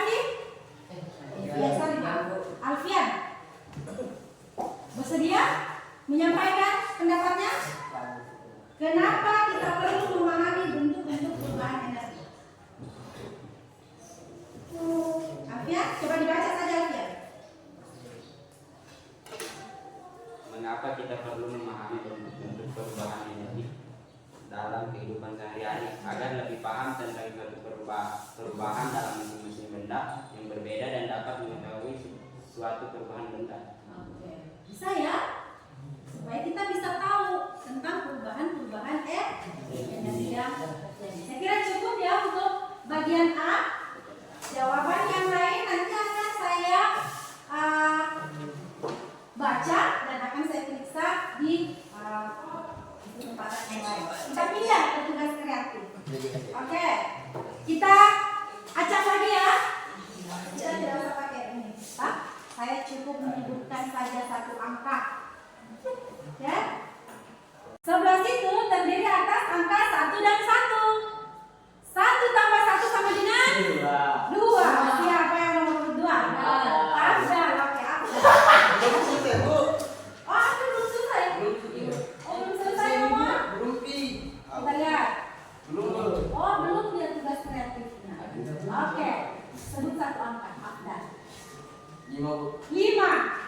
Andi? Ya, sorry, Alfian. Bersedia menyampaikan pendapatnya? Kenapa kita perlu memahami bentuk-bentuk perubahan energi? Alfian, coba dibaca saja Alfian. Mengapa kita perlu memahami bentuk perubahan energi dalam kehidupan sehari-hari agar lebih paham tentang suatu perubahan dalam masing-masing benda yang berbeda dan dapat mengetahui suatu perubahan benda. Oke. Bisa ya? Supaya kita bisa tahu tentang perubahan-perubahan energi yang terjadi. Saya kira cukup ya untuk bagian A. Jawaban yang lain nanti akan saya baca dan akan saya periksa di kesempatan yang lain. Kita pindah ke tugas kreatif. Oke, kita acak lagi ya. Kita tidak usah pakai ini, Pak. Saya cukup menyebutkan saja satu angka. Ya. Sebelah situ terdiri atas angka 1 dan 1. 1 tambah 1 sama dengan 2. Siapa yang nomor 2? Afdal. Oke, Afdal. Oh, aku belum selesai. Oh, belum selesai ngomong? Kita lihat. Oh, belum lihat tugas kreatifnya. Oke, sebut satu angka, Afdal. 5.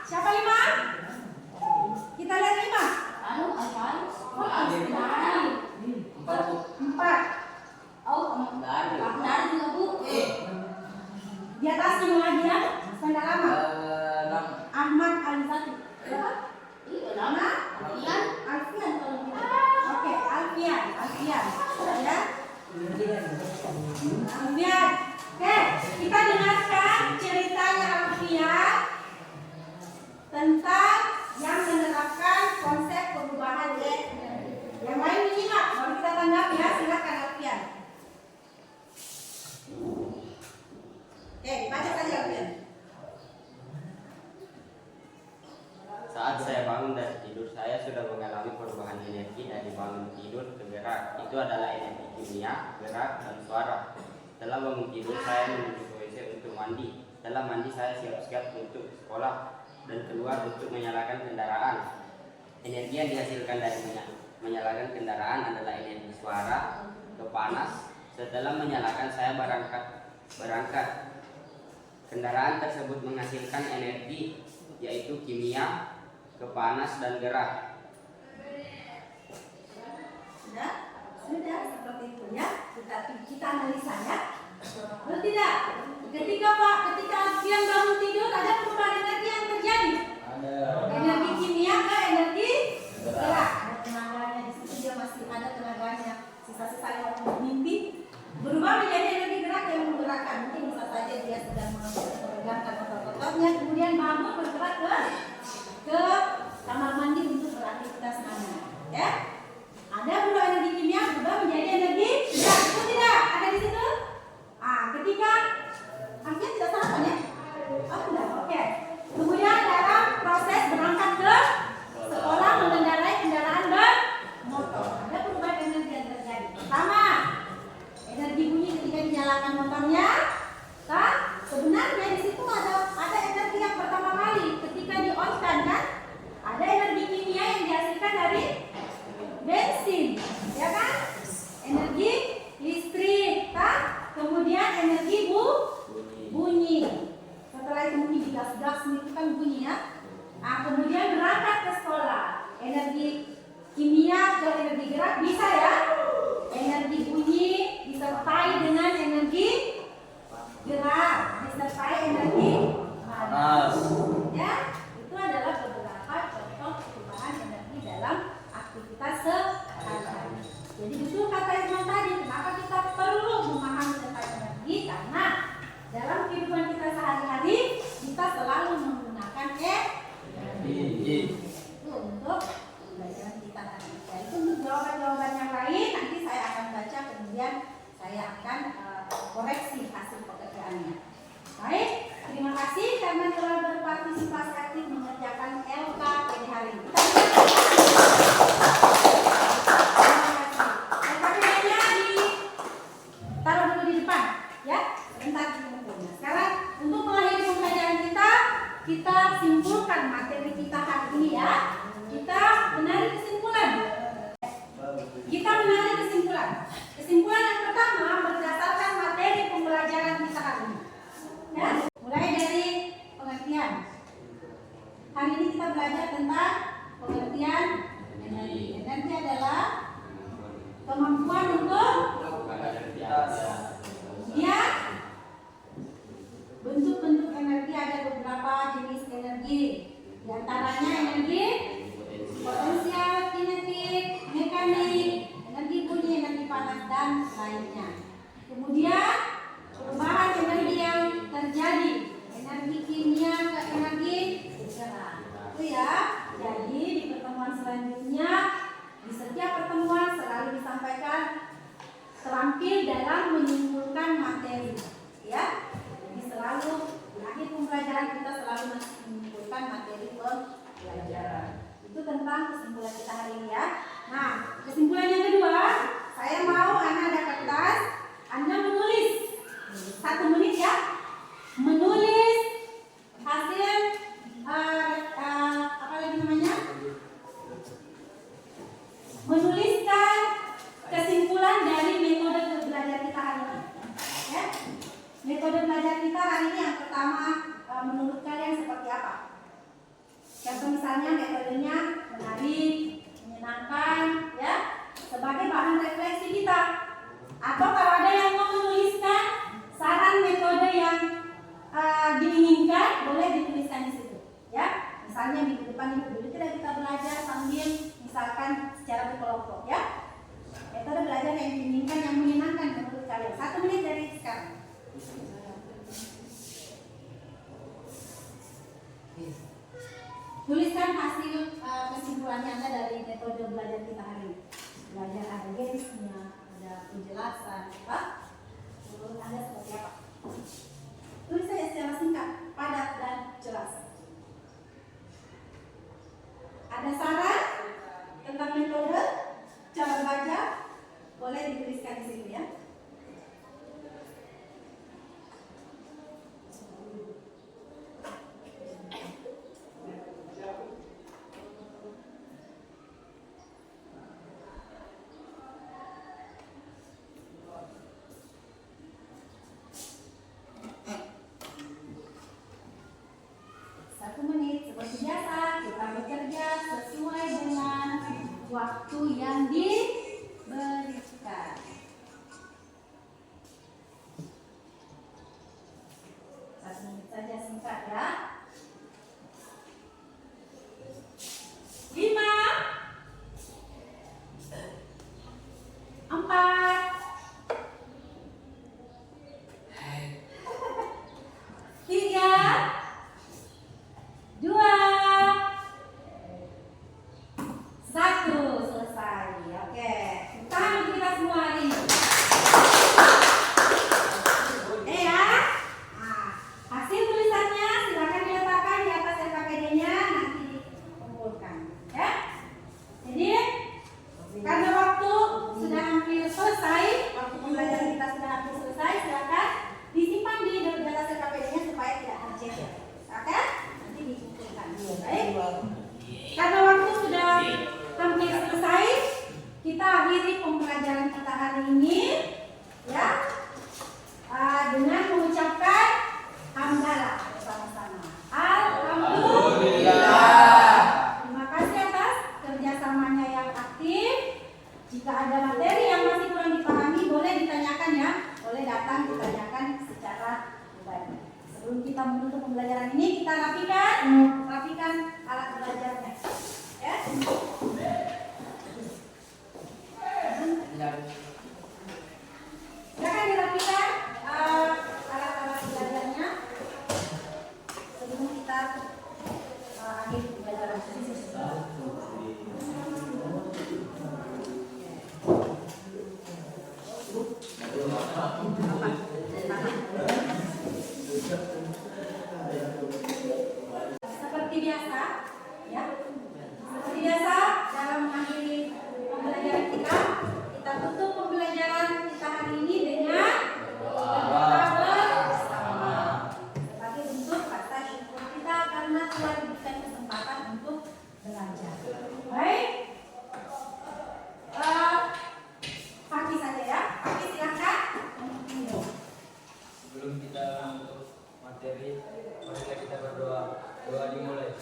Siapa 5? Kita lihat 5. Oh, Afdal. 4. Oh, Afdal juga Bu. Di atasnya lagi ya, standar lama. Ahmad Alizati. Berapa? Nama? Alfian. Alfian kalau gitu. Oke, Alfian. Ya. Alfian. Oke, kita dengarkan ceritanya Alfian tentang yang menerapkan konsep perubahan energi. Yang lain menyimak, baru kita tanggapi ya. Silakan Alfian. Oke, dibaca saja Alfian. Saat saya bangun dari tidur, saya sudah mengalami perubahan energi dari bangun tidur ke gerak. Itu adalah energi kimia, gerak, dan suara. Setelah bangun tidur, saya menuju ke WC untuk mandi. Setelah mandi, saya siap-siap untuk sekolah dan keluar untuk menyalakan kendaraan. Energi yang dihasilkan dari menyalakan kendaraan adalah energi suara atau panas. Setelah menyalakan, saya berangkat. Kendaraan tersebut menghasilkan energi, yaitu kimia, kepanas, dan gerak. Sudah seperti itu ya. Kita analisa ya. Betul tidak? Ketika Alfian bangun tidur, ada perubahan energi yang terjadi. Energi kimia ke energi gerak. Ada tenaganya di situ, dia masih ada tenaganya. Sisa-sisa yang mimpi berubah menjadi energi gerak yang menggerakkan. Mungkin bisa saja dia sedang meregangkan otot-ototnya, kemudian bangun bergerak ke kamar mandi untuk beraktivitas mana. Ya, ada berubah energi kimia berubah menjadi energi gerak. Itu tidak ada di situ. Ketika akhirnya tidak salah kan ya? Oh sudah, oke. Kemudian dalam proses berangkat ke sekolah mengendarai kendaraan bermotor, ada perubahan energi yang terjadi. Pertama, energi bunyi ketika dinyalakan motornya, kan? Sebenarnya di situ ada energi yang pertama kali ketika di-on-kan kan? Ada energi kimia yang dihasilkan dari bensin, ya kan? Energi listrik, kan? Kemudian energi bunyi. kita simpulkan materi kita hari ini ya. Kita menarik kesimpulan. Kesimpulan yang pertama berdasarkan materi pembelajaran kita hari ini. Ya, mulai dari pengertian. Hari ini kita belajar tentang pengertian energi. Energi adalah kemampuan untuk ya, bentuk-bentuk energi. Ada beberapa jenis energi. Di antaranya energi potensial, kinetik, mekanik, energi bunyi, energi panas, dan lainnya. Kemudian perubahan energi yang terjadi, energi kimia ke energi gerak. Itu ya. Jadi di pertemuan selanjutnya, di setiap pertemuan selalu disampaikan terampil dalam menyimpulkan materi. Ya. Jadi selalu di akhir pembelajaran kita selalu menyimpulkan materi pembelajaran. Itu tentang kesimpulan kita hari ini ya. Nah, kesimpulan yang kedua, saya mau Anda ada kertas, Anda menulis 1 menit ya, menulis hasil apa lagi namanya? Menuliskan kesimpulan dari metode belajar kita hari ini. Ya. Metode belajar kita hari ini yang pertama, menurut kalian seperti apa? Contoh misalnya metodenya menarik, menyenangkan, ya, sebagai bahan refleksi kita. Atau kalau ada yang mau menuliskan saran metode yang diinginkan, boleh dituliskan di situ, ya. Misalnya minggu depan itu kita belajar sambil misalkan secara berkelompok, ya. Metode belajar yang diinginkan, yang menyenangkan menurut kalian. 1 menit dari sekarang. Tuliskan hasil kesimpulannya Anda dari metode belajar kita hari ini. Belajar ada gamesnya, ada penjelasan, apa? Menurut Anda seperti apa? Tulis saja secara singkat, padat dan jelas. Ada saran tentang metode, cara belajar, boleh dituliskan di sini ya. Waktu yang diberikan. Satu menit saja singkat ya. 5, 4, 3, 2, 1, selesai. Oke, tangan kita semua hari ini. Ya. Nah, hasil tulisannya silakan diletakkan di atas LKPD-nya, nanti dikumpulkan. Ya. Jadi karena waktu sudah hampir selesai, waktu pembelajaran kita sudah hampir selesai, silakan disimpan di atas LKPD-nya supaya tidak tercecer. Oke? Nanti dikumpulkan. Baik. Karena waktu sudah hampir selesai, kita akhiri pembelajaran kita hari ini ya dengan mengucapkan hamdalah bersama-sama. Alhamdulillah. Terima kasih atas kerjasamanya yang aktif. Jika ada materi yang masih kurang dipahami, boleh ditanyakan ya, boleh datang ditanyakan secara pribadi. Sebelum kita menutup pembelajaran ini, kita rapikan alat belajarnya. Ya. Silakan dirapikan alat-alat belajarnya sebelum kita akhiri pembelajaran. Sebelum kita menutup materi, marilah kita berdoa. Doa dimulai.